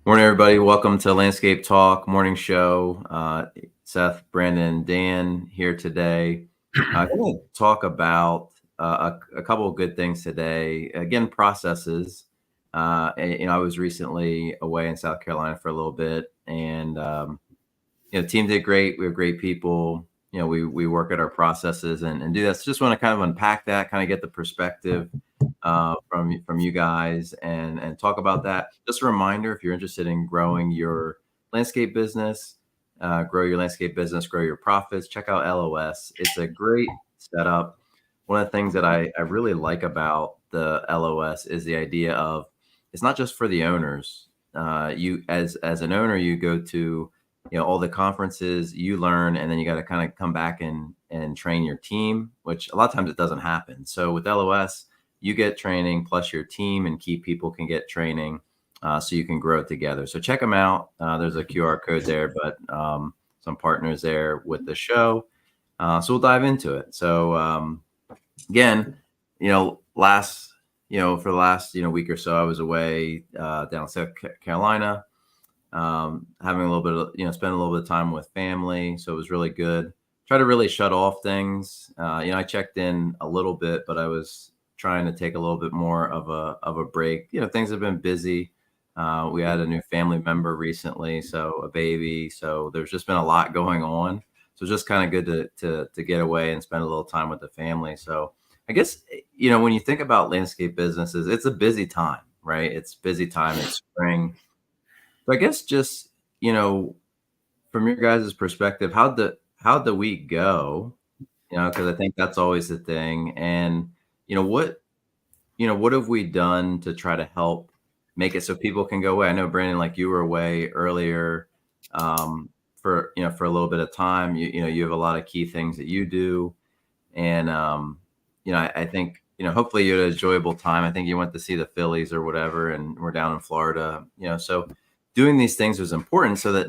Morning, everybody. Welcome to Landscape Talk morning show. Seth, Brandon, Dan here today. I'm going to talk about a couple of good things today. Again, processes. I was recently away in South Carolina for a little bit, and team did great. We have great people. We work at our processes and do that. So just want to kind of unpack that, kind of get the perspective from you guys and talk about that. Just a reminder, if you're interested in growing your landscape business, grow your profits, check out LOS. It's a great setup. One of the things that I really like about the LOS is the idea of it's not just for the owners. You as an owner, you go to all the conferences, you learn, and then you got to kind of come back and train your team, which a lot of times it doesn't happen. So with LOS, you get training plus your team and key people can get training so you can grow together. So check them out. There's a QR code there, but some partners there with the show. So we'll dive into it. So again, for the last week or so, I was away down in South Carolina, having a little bit of spend a little bit of time with family. So it was really good. Try to really shut off things. I checked in a little bit, but I was trying to take a little bit more of a break. Things have been busy. We had a new family member recently, so a baby. So there's just been a lot going on. So it's just kind of good to get away and spend a little time with the family. So I guess, when you think about landscape businesses, it's a busy time, right? It's busy time. It's spring. So I guess just, from your guys' perspective, how'd the week go? Because I think that's always the thing. And, what have we done to try to help make it so people can go away? I know, Brandon, like you were away earlier for a little bit of time. You have a lot of key things that you do. And, I think, hopefully you had an enjoyable time. I think you went to see the Phillies or whatever, and we're down in Florida, so doing these things was important so that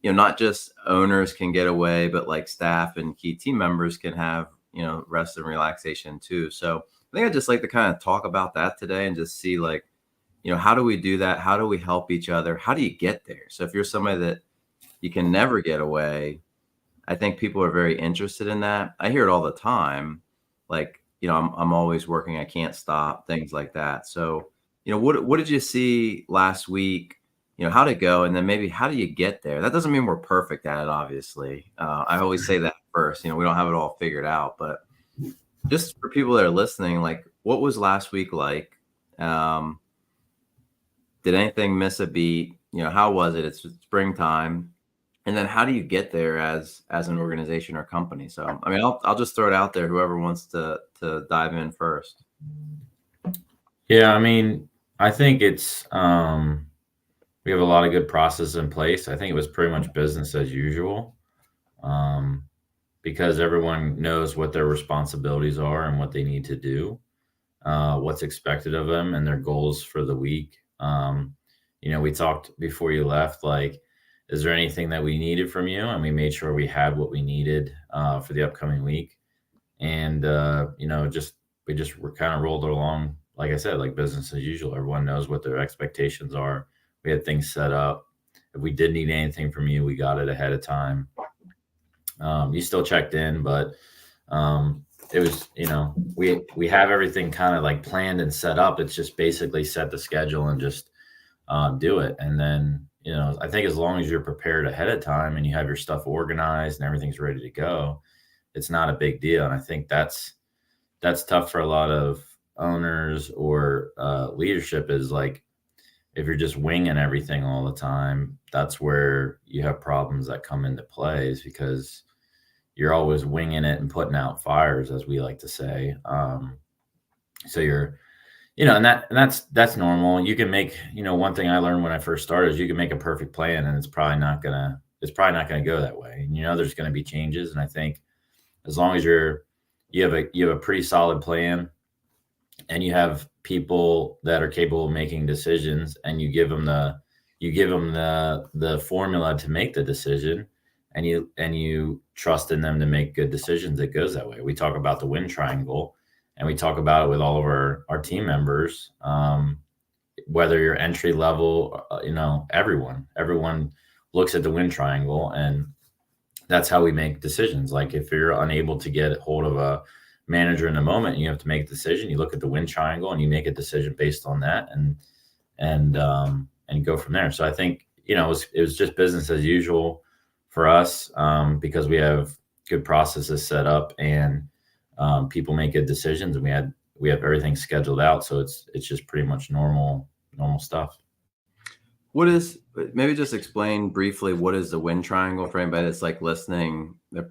not just owners can get away, but like staff and key team members can have, rest and relaxation too. So I think I'd just like to kind of talk about that today and just see how do we do that? How do we help each other? How do you get there? So if you're somebody that you can never get away, I think people are very interested in that. I hear it all the time. I'm always working. I can't stop, things like that. So, what did you see last week? How'd it go? And then maybe how do you get there? That doesn't mean we're perfect at it, obviously. I always say that first, we don't have it all figured out, but just for people that are listening, what was last week like? Did anything miss a beat? How was it? It's springtime. And then how do you get there as an organization or company? So, I mean, I'll just throw it out there. Whoever wants to dive in first. Yeah. I mean, I think it's, we have a lot of good processes in place. I think it was pretty much business as usual, because everyone knows what their responsibilities are and what they need to do, what's expected of them, and their goals for the week. We talked before you left, is there anything that we needed from you? And we made sure we had what we needed for the upcoming week. And, we kind of rolled along, like I said, like business as usual. Everyone knows what their expectations are. We had things set up. If we did need anything from you, we got it ahead of time. You still checked in, but it was, we have everything kind of like planned and set up. It's just basically set the schedule and just do it. And then, I think as long as you're prepared ahead of time and you have your stuff organized and everything's ready to go, it's not a big deal. And I think that's tough for a lot of owners or leadership, is if you're just winging everything all the time, that's where you have problems that come into play, is because you're always winging it and putting out fires, as we like to say. So you're, and that's normal. You can make, one thing I learned when I first started is you can make a perfect plan, and it's probably not gonna go that way. And there's going to be changes. And I think as long as you have a pretty solid plan, and you have people that are capable of making decisions, and you give them the formula to make the decision, and you trust in them to make good decisions, it goes that way. We talk about the win triangle, and we talk about it with all of our team members. whether you're entry level, everyone looks at the win triangle, and that's how we make decisions. Like if you're unable to get hold of a manager in the moment, you have to make a decision. You look at the win triangle and you make a decision based on that, and go from there. So I think it was just business as usual for us, because we have good processes set up, and people make good decisions, and we have everything scheduled out. So it's just pretty much normal stuff. Maybe just explain briefly what is the win triangle for anybody that's like listening? They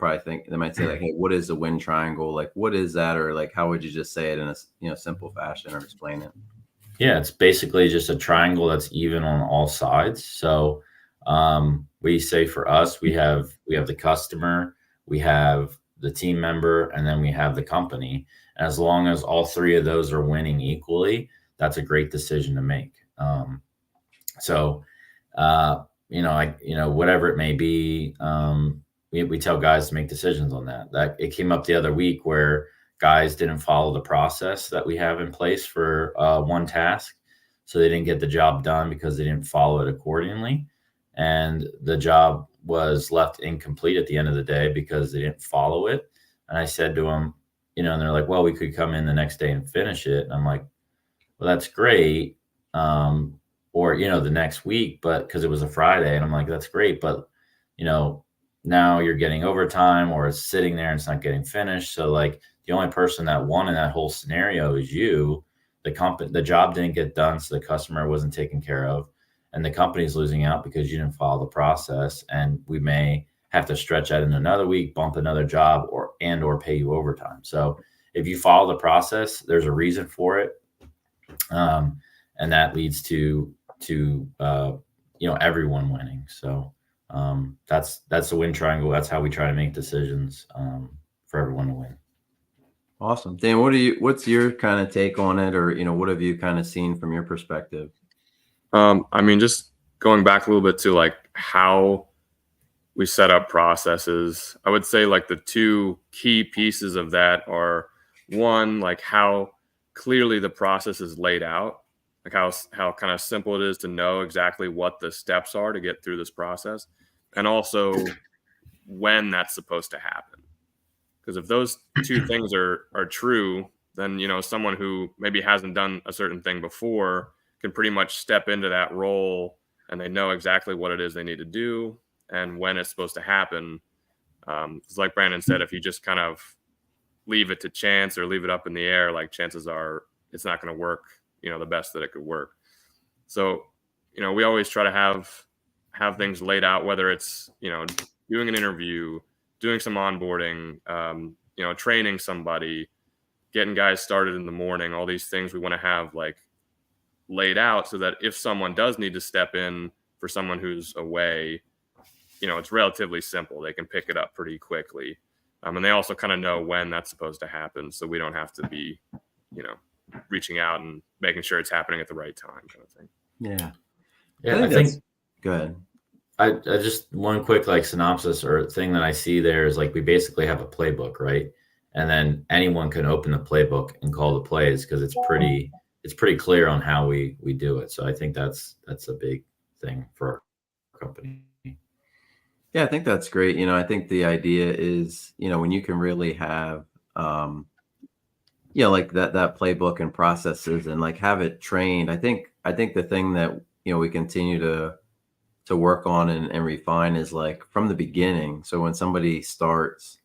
might say like, hey, what is the win triangle? Like, what is that? Or like, how would you just say it in a simple fashion or explain it? Yeah, it's basically just a triangle that's even on all sides. So we say for us, we have the customer, we have the team member, and then we have the company. And as long as all three of those are winning equally, that's a great decision to make. So, whatever it may be, we tell guys to make decisions on that. That it came up the other week where guys didn't follow the process that we have in place for one task. So they didn't get the job done because they didn't follow it accordingly. And the job was left incomplete at the end of the day because they didn't follow it. And I said to them, and they're like, well, we could come in the next day and finish it. And I'm like, well, that's great. Or, the next week, but because it was a Friday, and I'm like, that's great. But, now you're getting overtime, or it's sitting there and it's not getting finished. So like the only person that won in that whole scenario is you. The job didn't get done. So the customer wasn't taken care of, and the company's losing out because you didn't follow the process. And we may have to stretch that in another week, bump another job, or pay you overtime. So if you follow the process, there's a reason for it. And that leads to everyone winning. So that's the win triangle. That's how we try to make decisions for everyone to win. Awesome. Dan, what's your kind of take on it, or what have you kind of seen from your perspective? Just going back a little bit to like how we set up processes, I would say like the two key pieces of that are, one, like how clearly the process is laid out, like how kind of simple it is to know exactly what the steps are to get through this process, and also when that's supposed to happen. Because if those two things are true, then someone who maybe hasn't done a certain thing before can pretty much step into that role, and they know exactly what it is they need to do and when it's supposed to happen. It's like Brandon said, if you just kind of leave it to chance or leave it up in the air, like chances are it's not going to work, the best that it could work. So, we always try to have things laid out, whether it's, doing an interview, doing some onboarding, training somebody, getting guys started in the morning, all these things we want to have like laid out so that if someone does need to step in for someone who's away, it's relatively simple. They can pick it up pretty quickly. And they also kind of know when that's supposed to happen. So we don't have to be, reaching out and making sure it's happening at the right time, kind of thing. Yeah. Yeah. I think go ahead. I just one quick like synopsis or thing that I see there is like we basically have a playbook, right? And then anyone can open the playbook and call the plays because it's pretty clear on how we do it. So I think that's a big thing for our company. Yeah, I think that's great. I think the idea is, when you can really have like that playbook and processes and like have it trained. I think the thing that we continue to work on and refine is like from the beginning. So when somebody starts,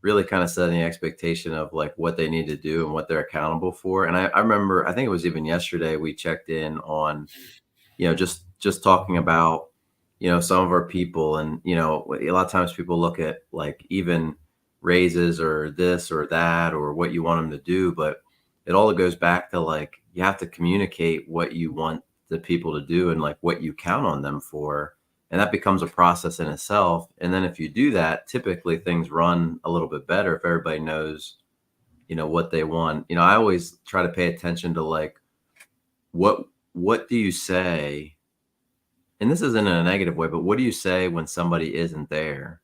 really kind of setting the expectation of like what they need to do and what they're accountable for. And I remember, I think it was even yesterday, we checked in on, just talking about, some of our people, and, a lot of times people look at like even raises or this or that, or what you want them to do. But it all goes back to like, you have to communicate what you want the people to do and like what you count on them for. And that becomes a process in itself. And then if you do that, typically things run a little bit better if everybody knows, what they want. I always try to pay attention to like, what do you say? And this isn't in a negative way, but what do you say when somebody isn't there?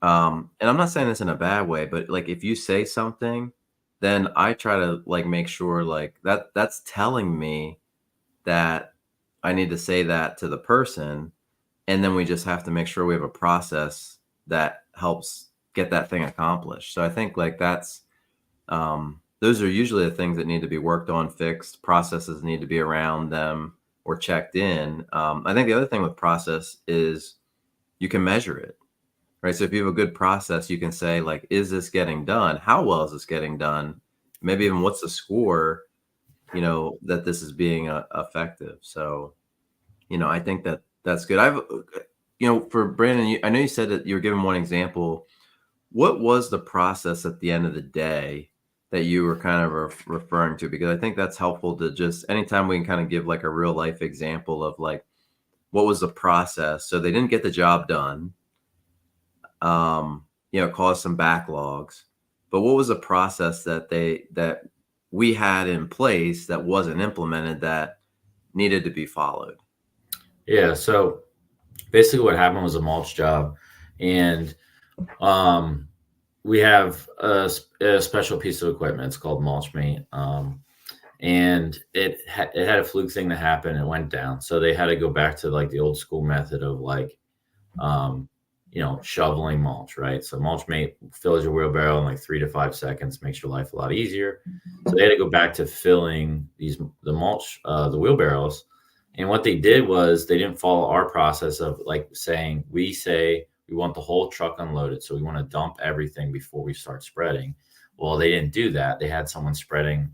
And I'm not saying this in a bad way, but like if you say something, then I try to like make sure like that's telling me that I need to say that to the person. And then we just have to make sure we have a process that helps get that thing accomplished. So I think like those are usually the things that need to be worked on, fixed. Processes need to be around them or checked in. I think the other thing with process is you can measure it, right? So if you have a good process, you can say like, is this getting done? How well is this getting done? Maybe even what's the score, that this is being effective. So, I think that that's good. For Brandon, I know you said that you were giving one example. What was the process at the end of the day that you were kind of referring to? Because I think that's helpful to just anytime we can kind of give like a real life example of like, what was the process? So they didn't get the job done, caused some backlogs, but what was the process that we had in place that wasn't implemented that needed to be followed? Yeah. So basically what happened was a mulch job, and we have a special piece of equipment. It's called mulch mate. And it had a fluke thing that happened. It went down. So they had to go back to like the old school method of like, shoveling mulch, right? So mulch mate fills your wheelbarrow in like 3 to 5 seconds, makes your life a lot easier. So they had to go back to filling the mulch, the wheelbarrows. And what they did was they didn't follow our process of like saying, we say we want the whole truck unloaded. So we want to dump everything before we start spreading. Well, they didn't do that. They had someone spreading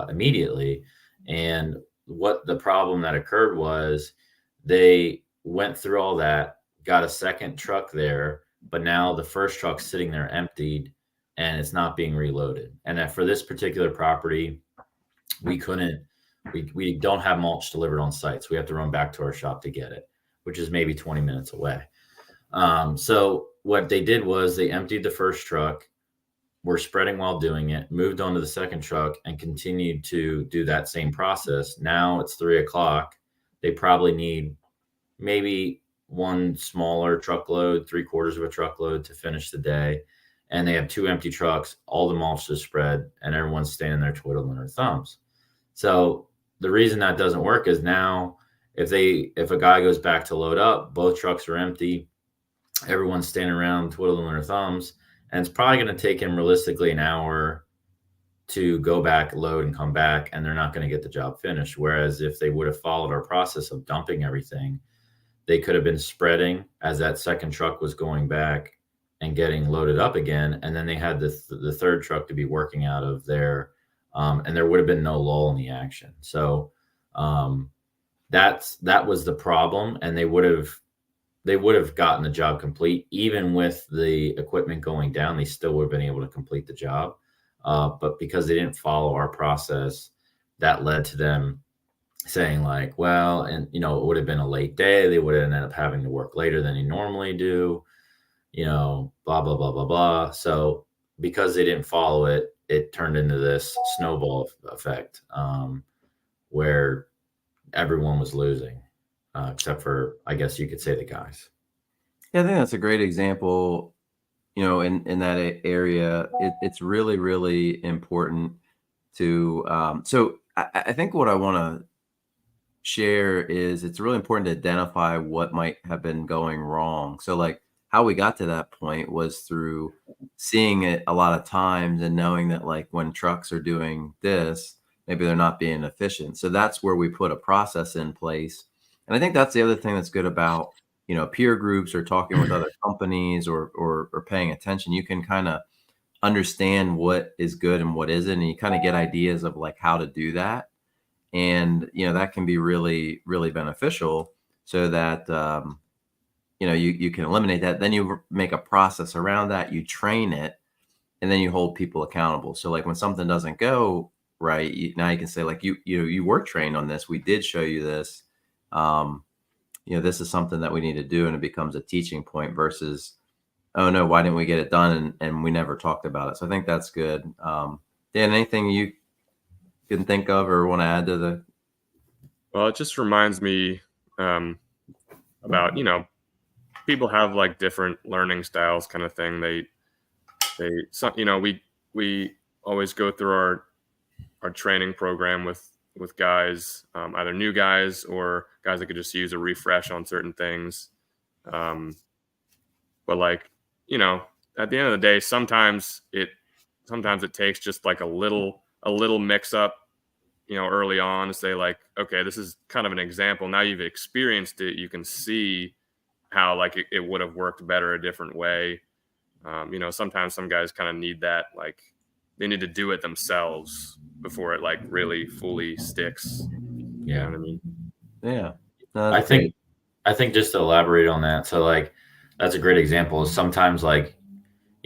immediately. And what the problem that occurred was they went through all that, got a second truck there, but now the first truck's sitting there emptied and it's not being reloaded. And that for this particular property, we don't have mulch delivered on site. So we have to run back to our shop to get it, which is maybe 20 minutes away. So what they did was they emptied the first truck, were spreading while doing it, moved on to the second truck and continued to do that same process. Now it's 3:00. They probably need maybe one smaller truckload, 3/4 of a truckload to finish the day. And they have 2 empty trucks, all the mulch is spread, and everyone's standing there twiddling their thumbs. So the reason that doesn't work is now if a guy goes back to load up, both trucks are empty, everyone's standing around twiddling their thumbs, and it's probably going to take him realistically an hour to go back, load, and come back, and they're not going to get the job finished. Whereas if they would have followed our process of dumping everything, they could have been spreading as that second truck was going back and getting loaded up again. And then they had the third truck to be working out of there. And there would have been no lull in the action. So that was the problem. And they would have gotten the job complete. Even with the equipment going down, they still would have been able to complete the job. But because they didn't follow our process, that led to them saying like, well, and it would have been a late day. They would have ended up having to work later than they normally do, blah, blah, blah, blah, blah. So because they didn't follow it, it turned into this snowball effect where everyone was losing, except for, I guess you could say, the guys. Yeah, I think that's a great example. In that area, it's really, really important to. So I think what I want to share is it's really important to identify what might have been going wrong. So like how we got to that point was through seeing it a lot of times and knowing that like when trucks are doing this, maybe they're not being efficient. So that's where we put a process in place. And I think that's the other thing that's good about, peer groups or talking with other companies or paying attention. You can kind of understand what is good and what isn't, and you kind of get ideas of like how to do that. And, that can be really, really beneficial so that, you can eliminate that. Then you make a process around that, you train it, and then you hold people accountable. So like when something doesn't go right, now you can say like, you were trained on this. We did show you this. This is something that we need to do. And it becomes a teaching point versus, oh no, why didn't we get it done? And we never talked about it. So I think that's good. Dan, anything you can think of or want to add to the? Well, it just reminds me about, people have like different learning styles kind of thing. We always go through our training program with with guys, either new guys or guys that could just use a refresh on certain things. But like, at the end of the day, sometimes it takes just like a little mix up, early on to say like, okay, this is kind of an example. Now you've experienced it, you can see how like it would have worked better a different way. Sometimes some guys kind of need that, like they need to do it themselves before it like really fully sticks. You know what I mean? Yeah. No, I that's great. think just to elaborate on that. So like, that's a great example. Is sometimes like,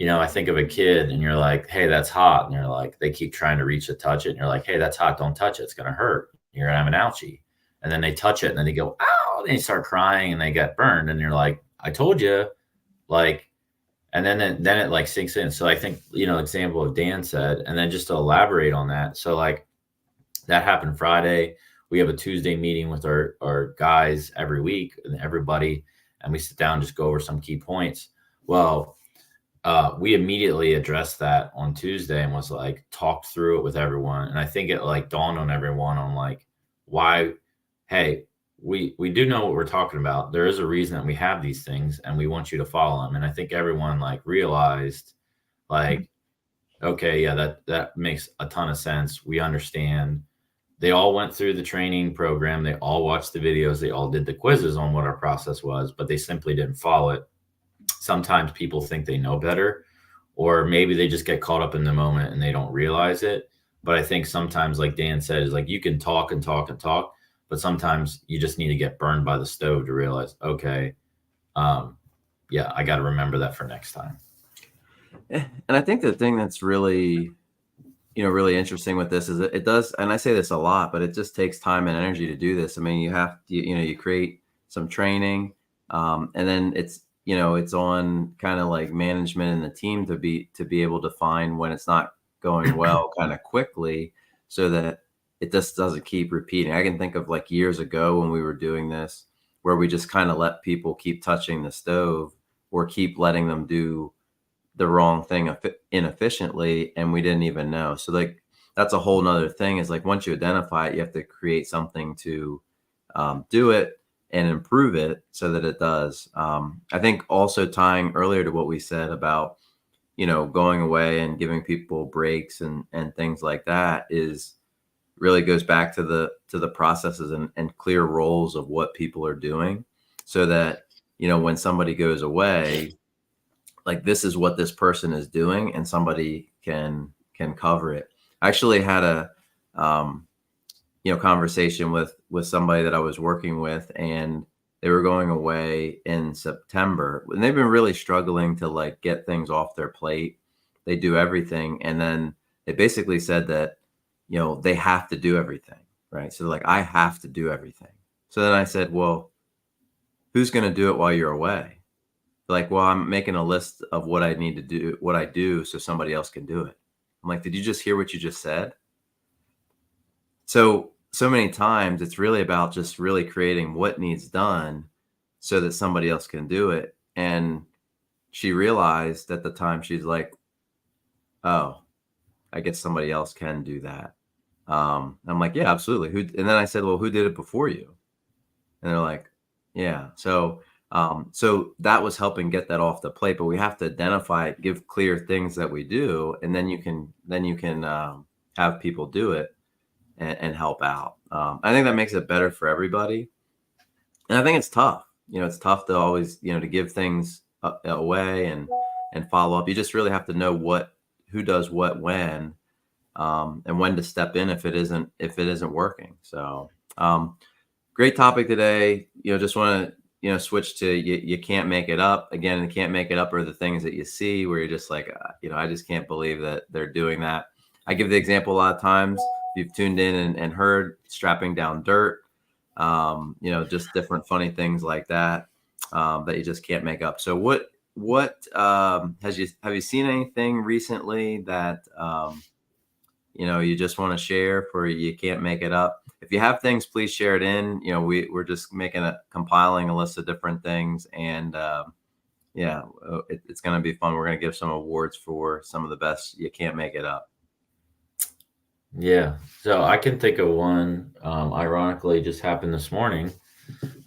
I think of a kid and you're like, hey, that's hot. And you're like, they keep trying to reach to touch it. And you're like, hey, that's hot. Don't touch it. It's going to hurt. You're going to have an ouchie. And then they touch it and then they go, ow. And they start crying and they get burned. And you're like, I told you. Like, and then it like sinks in. So I think, example of Dan said, and then just to elaborate on that. So like that happened Friday. We have a Tuesday meeting with our guys every week and everybody, and we sit down and just go over some key points. Well, we immediately addressed that on Tuesday and was like talked through it with everyone. And I think it like dawned on everyone on like why, hey, we do know what we're talking about. There is a reason that we have these things and we want you to follow them. And I think everyone like realized like, okay, yeah, that makes a ton of sense. We understand. They all went through the training program. They all watched the videos. They all did the quizzes on what our process was, but they simply didn't follow it. Sometimes people think they know better, or maybe they just get caught up in the moment and they don't realize it. But I think sometimes, like Dan said, is like you can talk and talk and talk, but sometimes you just need to get burned by the stove to realize, okay, yeah, I got to remember that for next time. And I think the thing that's really, really interesting with this is that it does, and I say this a lot, but it just takes time and energy to do this. I mean, you have to, you create some training, and then it's on kind of like management and the team to be able to find when it's not going well kind of quickly, so that it just doesn't keep repeating. I can think of like years ago when we were doing this, where we just kind of let people keep touching the stove or keep letting them do the wrong thing inefficiently, and we didn't even know. So like that's a whole nother thing, is like once you identify it, you have to create something to do it and improve it so that it does. I think also tying earlier to what we said about going away and giving people breaks and things like that is really goes back to the processes and clear roles of what people are doing, so that when somebody goes away, like this is what this person is doing and somebody can cover it. I actually had a conversation with somebody that I was working with, and they were going away in September, and they've been really struggling to like get things off their plate. They do everything, and then they basically said that they have to do everything, right? So like, I have to do everything. So then I said, well, who's going to do it while you're away? Like, well, I'm making a list of what I need to do, what I do, so somebody else can do it. I'm like, did you just hear what you just said? So many times it's really about just really creating what needs done so that somebody else can do it. And she realized at the time, she's like, oh, I guess somebody else can do that. I'm like, yeah, absolutely. And then I said, well, who did it before you? And they're like, yeah. So that was helping get that off the plate, but we have to identify it, give clear things that we do, and then you can have people do it and help out. I think that makes it better for everybody. And I think it's tough. It's tough to always, to give things away and follow up. You just really have to know who does what when, and when to step in if it isn't working. So great topic today. Just want to switch to you can't make it up. Again, you can't make it up are the things that you see where you're just like, I just can't believe that they're doing that. I give the example a lot of times. If you've tuned in and heard strapping down dirt, just different funny things like that, that you just can't make up. So what have you seen anything recently that, you just want to share for you can't make it up? If you have things, please share it in. We're just compiling a list of different things, and it's going to be fun. We're going to give some awards for some of the best. You can't make it up. Yeah. So I can think of one, ironically, just happened this morning.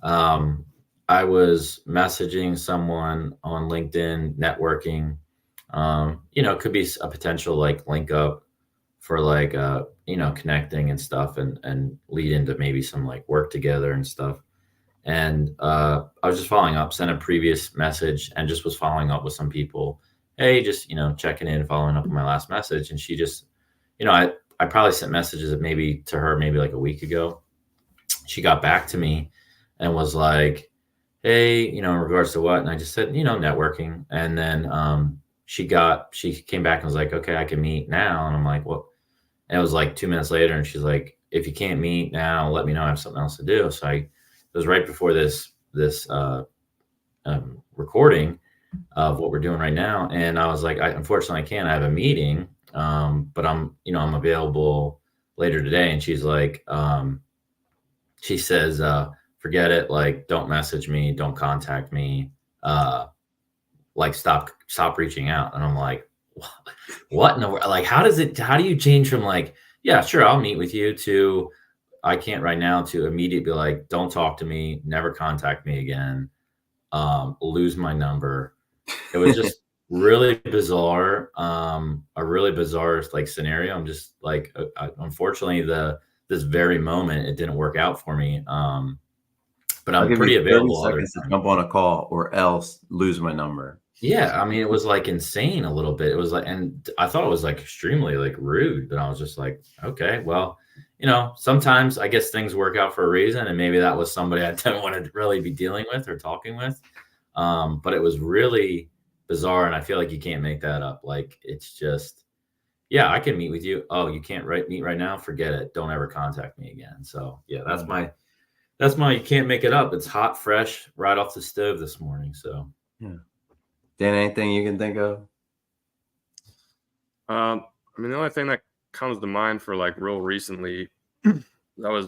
Um, I was messaging someone on LinkedIn, networking. It could be a potential like link up for like connecting and stuff, and lead into maybe some like work together and stuff. And I was just following up, sent a previous message, and just was following up with some people. Hey, just checking in, following up on my last message. And she just, I probably sent messages maybe to her maybe like a week ago. She got back to me and was like, hey, in regards to what? And I just said, networking. And then she came back and was like, okay, I can meet now. And I'm like, what? And it was like 2 minutes later, and she's like, if you can't meet now, let me know. I have something else to do. So it was right before this recording of what we're doing right now. And I was like, unfortunately I can't. I have a meeting, but I'm available later today. And she's like, she says, forget it. Like, don't message me. Don't contact me. Like, stop reaching out. And I'm like, what? No, like, how do you change from like, yeah, sure, I'll meet with you, to I can't right now, to immediately be like, don't talk to me, never contact me again, lose my number. It was just really bizarre, a really bizarre like scenario. I'm just like, unfortunately, this very moment, it didn't work out for me. But I'll I'm give pretty you 30 available other seconds to times. jump on a call, or else lose my number. Yeah, I mean, it was like insane a little bit. It was like, and I thought it was like extremely like rude, but I was just like, okay, well, sometimes I guess things work out for a reason, and maybe that was somebody I didn't want to really be dealing with or talking with. But it was really bizarre, and I feel like you can't make that up. Like, it's just, yeah, I can meet with you. Oh, you can't meet right now? Forget it. Don't ever contact me again. So yeah, that's my you can't make it up. It's hot, fresh, right off the stove this morning. So Yeah. Dan, anything you can think of? I mean, the only thing that comes to mind for like real recently, I was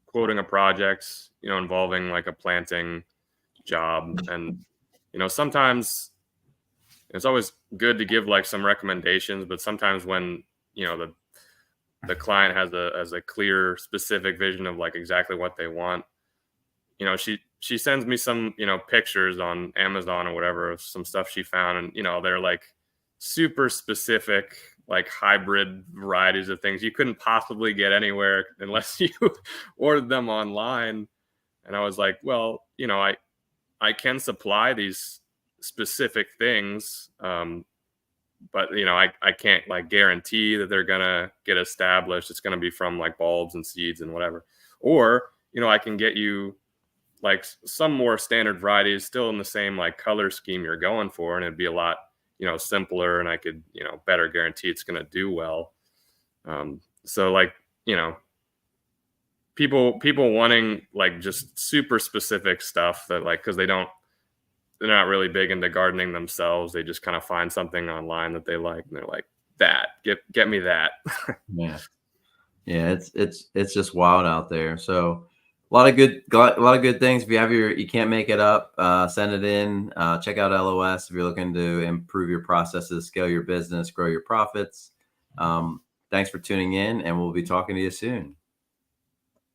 quoting a project, involving like a planting job, and sometimes it's always good to give like some recommendations, but sometimes when the client has a clear, specific vision of like exactly what they want, she sends me some pictures on Amazon or whatever of some stuff she found, and they're like super specific, like hybrid varieties of things you couldn't possibly get anywhere unless you ordered them online. And I was like, well, I can supply these specific things, but I can't like guarantee that they're gonna get established. It's gonna be from like bulbs and seeds and whatever. Or I can get you like some more standard varieties still in the same like color scheme you're going for, and it'd be a lot simpler, and I could better guarantee it's gonna do well. So like people wanting like just super specific stuff that like, because they're not really big into gardening themselves. They just kind of find something online that they like, and they're like, that get me that. Yeah. It's just wild out there. So a lot of good things. If you have you can't make it up, send it in. Check out LOS if you're looking to improve your processes, scale your business, grow your profits. Thanks for tuning in, and we'll be talking to you soon.